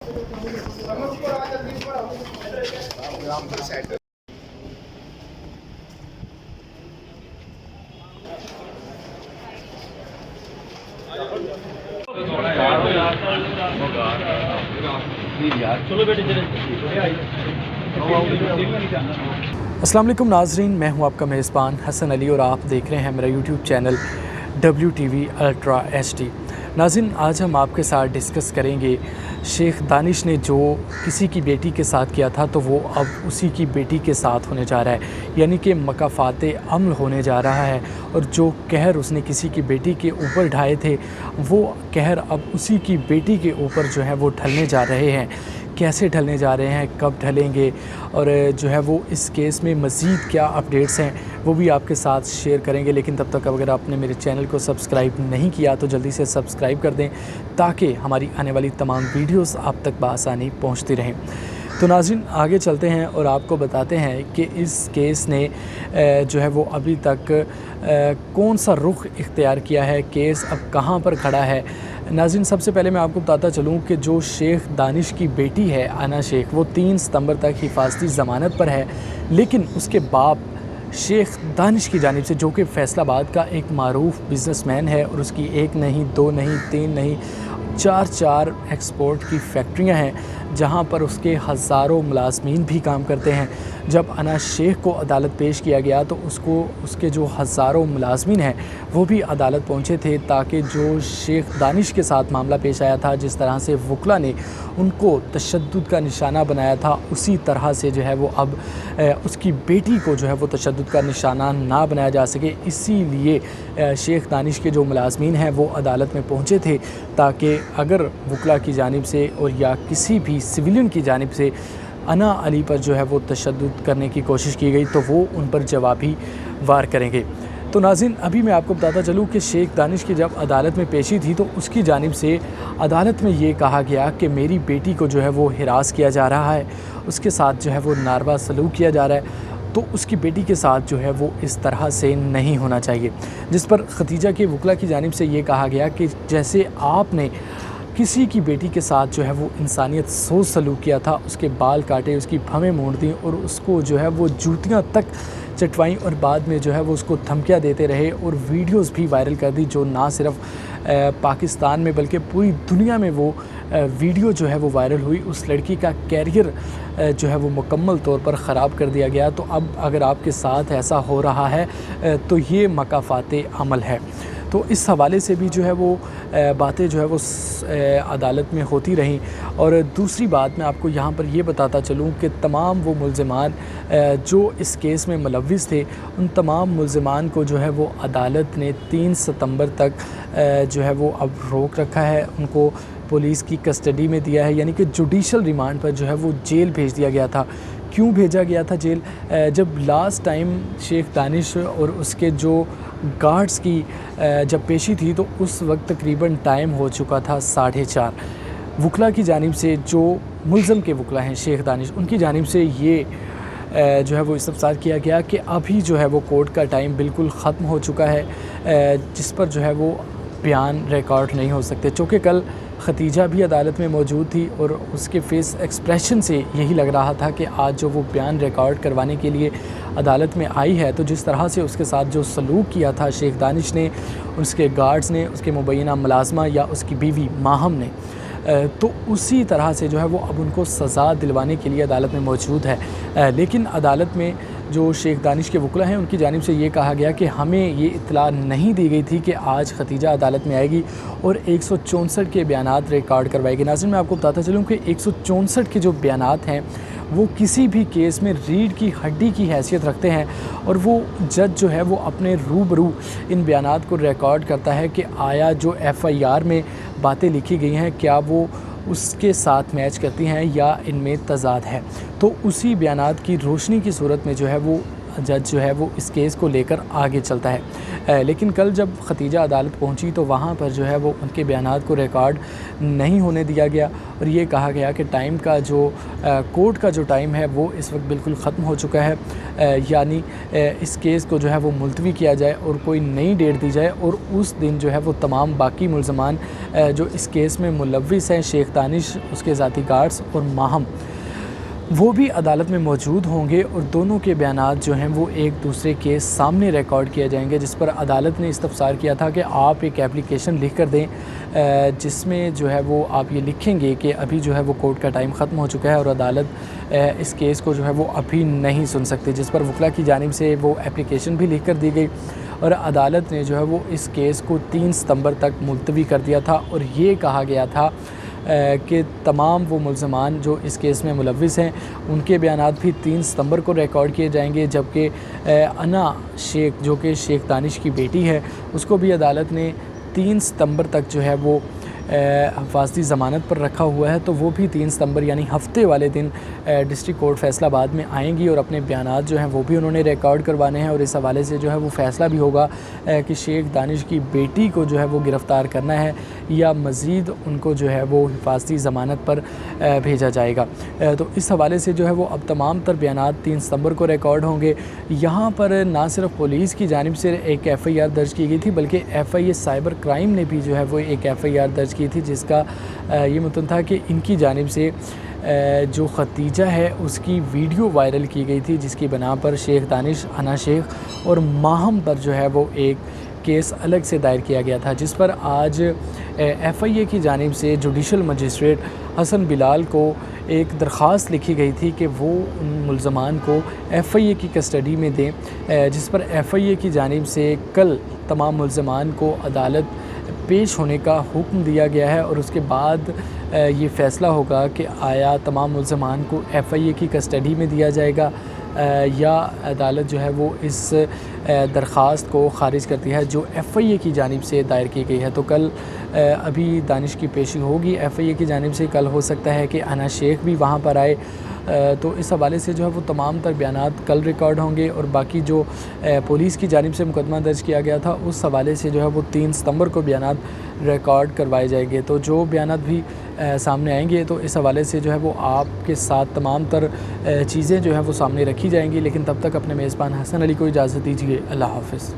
अस्सलाम वालेकुम नाजरीन, मैं हूं आपका मेज़बान हसन अली और आप देख रहे हैं मेरा YouTube channel WTV ultra HD। नाज़रीन, आज हम आपके साथ डिस्कस करेंगे शेख दानिश ने जो किसी की बेटी के साथ किया था तो वो अब उसी की बेटी के साथ होने जा रहा है, यानी कि मकाफ़ात अम्ल होने जा रहा है। और जो कहर उसने किसी की बेटी के ऊपर ढाए थे वो कहर अब उसी की बेटी के ऊपर जो है वो ढलने जा रहे हैं। कैसे ढलने जा रहे हैं, कब ढलेंगे और जो है वो इस केस में मज़ीद क्या अपडेट्स हैं वो भी आपके साथ शेयर करेंगे। लेकिन तब तक अगर आपने मेरे चैनल को सब्सक्राइब नहीं किया तो जल्दी से सब्सक्राइब कर दें ताकि हमारी आने वाली तमाम वीडियोस आप तक बआसानी पहुंचती रहें। तो नाज़रीन, आगे चलते हैं और आपको बताते हैं कि इस केस ने जो है वो अभी तक कौन सा रुख इख्तियार किया है, केस अब कहाँ पर खड़ा है। नाज़रीन, सबसे पहले मैं आपको बताता चलूँ कि जो शेख दानिश की बेटी है आना शेख, वो 3 सितंबर तक हिफाजती ज़मानत पर है। लेकिन उसके बाप शेख दानिश की जानिब से, जो कि फैसलाबाद का एक मारूफ बिज़नेसमैन है और उसकी 1 नहीं 2 नहीं 3 नहीं 4 एक्सपोर्ट की फैक्ट्रियां हैं जहां पर उसके हज़ारों मुलाजमीन भी काम करते हैं। जब अना शेख को अदालत पेश किया गया तो उसके जो हज़ारों मुलाजमीन हैं वो भी अदालत पहुंचे थे ताकि जो शेख दानिश के साथ मामला पेश आया था, जिस तरह से वकला ने उनको तशद्दुद का निशाना बनाया था, उसी तरह से जो है वो अब उसकी बेटी को जो है वो तशद्दुद का निशाना ना बनाया जा सके। इसीलिए शेख दानिश के जो मुलाजमीन हैं वो अदालत में पहुँचे थे ताकि अगर वकला की जानिब से और या किसी भी सिविलियन की जानिब से अना अली पर जो है वो तशद्दुद करने की कोशिश की गई तो वो उन पर जवाबी वार करेंगे। तो नाज़रीन, अभी मैं आपको बताता चलूँ कि शेख दानिश की जब अदालत में पेशी थी तो उसकी जानिब से अदालत में ये कहा गया कि मेरी बेटी को जो है वो हिरास किया जा रहा है, उसके साथ जो है वो नारवा सलूक किया जा रहा है, तो उसकी बेटी के साथ जो है वो इस तरह से नहीं होना चाहिए। जिस पर खतीजा के वकला की जानिब से ये कहा गया कि जैसे आपने किसी की बेटी के साथ जो है वो इंसानियत सोच सलूक किया था, उसके बाल काटे, उसकी भवें मोड़ दी और उसको जो है वो जूतियां तक चटवाई और बाद में जो है वो उसको धमकियां देते रहे और वीडियोस भी वायरल कर दी, जो ना सिर्फ पाकिस्तान में बल्कि पूरी दुनिया में वो वीडियो जो है वो वायरल हुई। उस लड़की का कैरियर जो है वो मुकम्मल तौर पर ख़राब कर दिया गया। तो अब अगर आपके साथ ऐसा हो रहा है तो ये मकाफ़ात अमल है। तो इस हवाले से भी जो है वो बातें जो है वो अदालत में होती रहीं। और दूसरी बात मैं आपको यहाँ पर ये बताता चलूँ कि तमाम वो मुल्ज़िमान जो इस केस में मुलव्विस थे, उन तमाम मुल्ज़िमान को जो है वो अदालत ने 3 सितंबर तक जो है वो अब रोक रखा है, उनको पुलिस की कस्टडी में दिया है, यानी कि जुडिशल रिमांड पर जो है वो जेल भेज दिया गया था। क्यों भेजा गया था जेल? जब लास्ट टाइम शेख दानिश और उसके जो गार्ड्स की जब पेशी थी तो उस वक्त तकरीबन टाइम हो चुका था 4:30। वकला की जानिब से, जो मुल्ज़म के वकला हैं शेख दानिश, उनकी जानिब से ये जो है वो इस्तफ़सार किया गया कि अभी जो है वो कोर्ट का टाइम बिल्कुल ख़त्म हो चुका है, जिस पर जो है वो बयान रिकॉर्ड नहीं हो सकते। चूँकि कल खतीजा भी अदालत में मौजूद थी और उसके फेस एक्सप्रेशन से यही लग रहा था कि आज जो वो बयान रिकॉर्ड करवाने के लिए अदालत में आई है, तो जिस तरह से उसके साथ जो सलूक किया था शेख दानिश ने, उसके गार्ड्स ने, उसके मुबैना मुलाज़मा या उसकी बीवी माहम ने, तो उसी तरह से जो है वो अब उनको सज़ा दिलवाने के लिए अदालत में मौजूद है। लेकिन अदालत में जो शेख दानिश के वकला हैं उनकी जानिब से ये कहा गया कि हमें ये इत्तला नहीं दी गई थी कि आज खतीजा अदालत में आएगी और 164 के बयानात रिकॉर्ड करवाएगी। नाज़रीन, मैं आपको बताता चलूँ कि 164 के जो बयानात हैं वो किसी भी केस में रीढ़ की हड्डी की हैसियत रखते हैं और वो जज जो है वो अपने रूबरू इन बयानात को रिकॉर्ड करता है कि आया जो FIR में बातें लिखी गई हैं क्या वो उसके साथ मैच करती हैं या इनमें तज़ाद है। तो उसी बयानात की रोशनी की सूरत में जो है वो جج جو ہے وہ اس کیس کو لے کر آگے چلتا ہے۔ لیکن کل جب ختیجہ عدالت پہنچی تو وہاں پر جو ہے وہ ان کے بیانات کو ریکارڈ نہیں ہونے دیا گیا اور یہ کہا گیا کہ ٹائم کا جو کورٹ کا جو ٹائم ہے وہ اس وقت بالکل ختم ہو چکا ہے، یعنی اس کیس کو جو ہے وہ ملتوی کیا جائے اور کوئی نئی ڈیٹ دی جائے، اور اس دن جو ہے وہ تمام باقی ملزمان جو اس کیس میں ملوث ہیں، شیخ دانش، اس کے ذاتی گارڈز اور ماہم، وہ بھی عدالت میں موجود ہوں گے اور دونوں کے بیانات جو ہیں وہ ایک دوسرے کے سامنے ریکارڈ کیے جائیں گے، جس پر عدالت نے استفسار کیا تھا کہ آپ ایک اپلیکیشن لکھ کر دیں جس میں جو ہے وہ آپ یہ لکھیں گے کہ ابھی جو ہے وہ کورٹ کا ٹائم ختم ہو چکا ہے اور عدالت اس کیس کو جو ہے وہ ابھی نہیں سن سکتی، جس پر وکلا کی جانب سے وہ اپلیکیشن بھی لکھ کر دی گئی اور عدالت نے جو ہے وہ اس کیس کو 3 ستمبر تک ملتوی کر دیا تھا اور یہ کہا گیا تھا کہ تمام وہ ملزمان جو اس کیس میں ملوث ہیں ان کے بیانات بھی 3 ستمبر کو ریکارڈ کیے جائیں گے، جبکہ انا شیخ جو کہ شیخ دانش کی بیٹی ہے اس کو بھی عدالت نے 3 ستمبر تک جو ہے وہ حفاظتی ضمانت پر رکھا ہوا ہے، تو وہ بھی 3 ستمبر یعنی ہفتے والے دن ڈسٹرکٹ کورٹ فیصل آباد میں آئیں گی اور اپنے بیانات جو ہیں وہ بھی انہوں نے ریکارڈ کروانے ہیں اور اس حوالے سے جو ہے وہ فیصلہ بھی ہوگا کہ شیخ دانش کی بیٹی کو جو ہے وہ گرفتار کرنا ہے یا مزید ان کو جو ہے وہ حفاظتی ضمانت پر بھیجا جائے گا۔ تو اس حوالے سے جو ہے وہ اب تمام تر بیانات 3 ستمبر کو ریکارڈ ہوں گے۔ یہاں پر نہ صرف پولیس کی جانب سے ایک FIR درج کی گئی تھی بلکہ FIA سائبر کرائم نے بھی جو ہے وہ ایک FIR درج کی تھی، جس کا یہ متن تھا کہ ان کی جانب سے جو ختیجہ ہے اس کی ویڈیو وائرل کی گئی تھی، جس کی بنا پر شیخ دانش، انا شیخ اور ماہم پر جو ہے وہ ایک کیس الگ سے دائر کیا گیا تھا، جس پر آج FIA کی جانب سے جوڈیشل مجسٹریٹ حسن بلال کو ایک درخواست لکھی گئی تھی کہ وہ ان ملزمان کو FIA کی کسٹڈی میں دیں، جس پر FIA کی جانب سے کل تمام ملزمان کو عدالت پیش ہونے کا حکم دیا گیا ہے اور اس کے بعد یہ فیصلہ ہوگا کہ آیا تمام ملزمان کو FIA کی کسٹڈی میں دیا جائے گا یا عدالت جو ہے وہ اس درخواست کو خارج کرتی ہے جو FIA کی جانب سے دائر کی گئی ہے۔ تو کل ابھی دانش کی پیشی ہوگی FIA کی جانب سے، کل ہو سکتا ہے کہ انا شیخ بھی وہاں پر آئے، تو اس حوالے سے جو ہے وہ تمام تر بیانات کل ریکارڈ ہوں گے اور باقی جو پولیس کی جانب سے مقدمہ درج کیا گیا تھا اس حوالے سے جو ہے وہ 3 ستمبر کو بیانات ریکارڈ کروائے جائیں گے۔ تو جو بیانات بھی سامنے آئیں گے تو اس حوالے سے جو ہے وہ آپ کے ساتھ تمام تر چیزیں جو ہیں وہ سامنے رکھی جائیں گی، لیکن تب تک اپنے میزبان حسن علی کو اجازت دیجیے۔ اللہ حافظ۔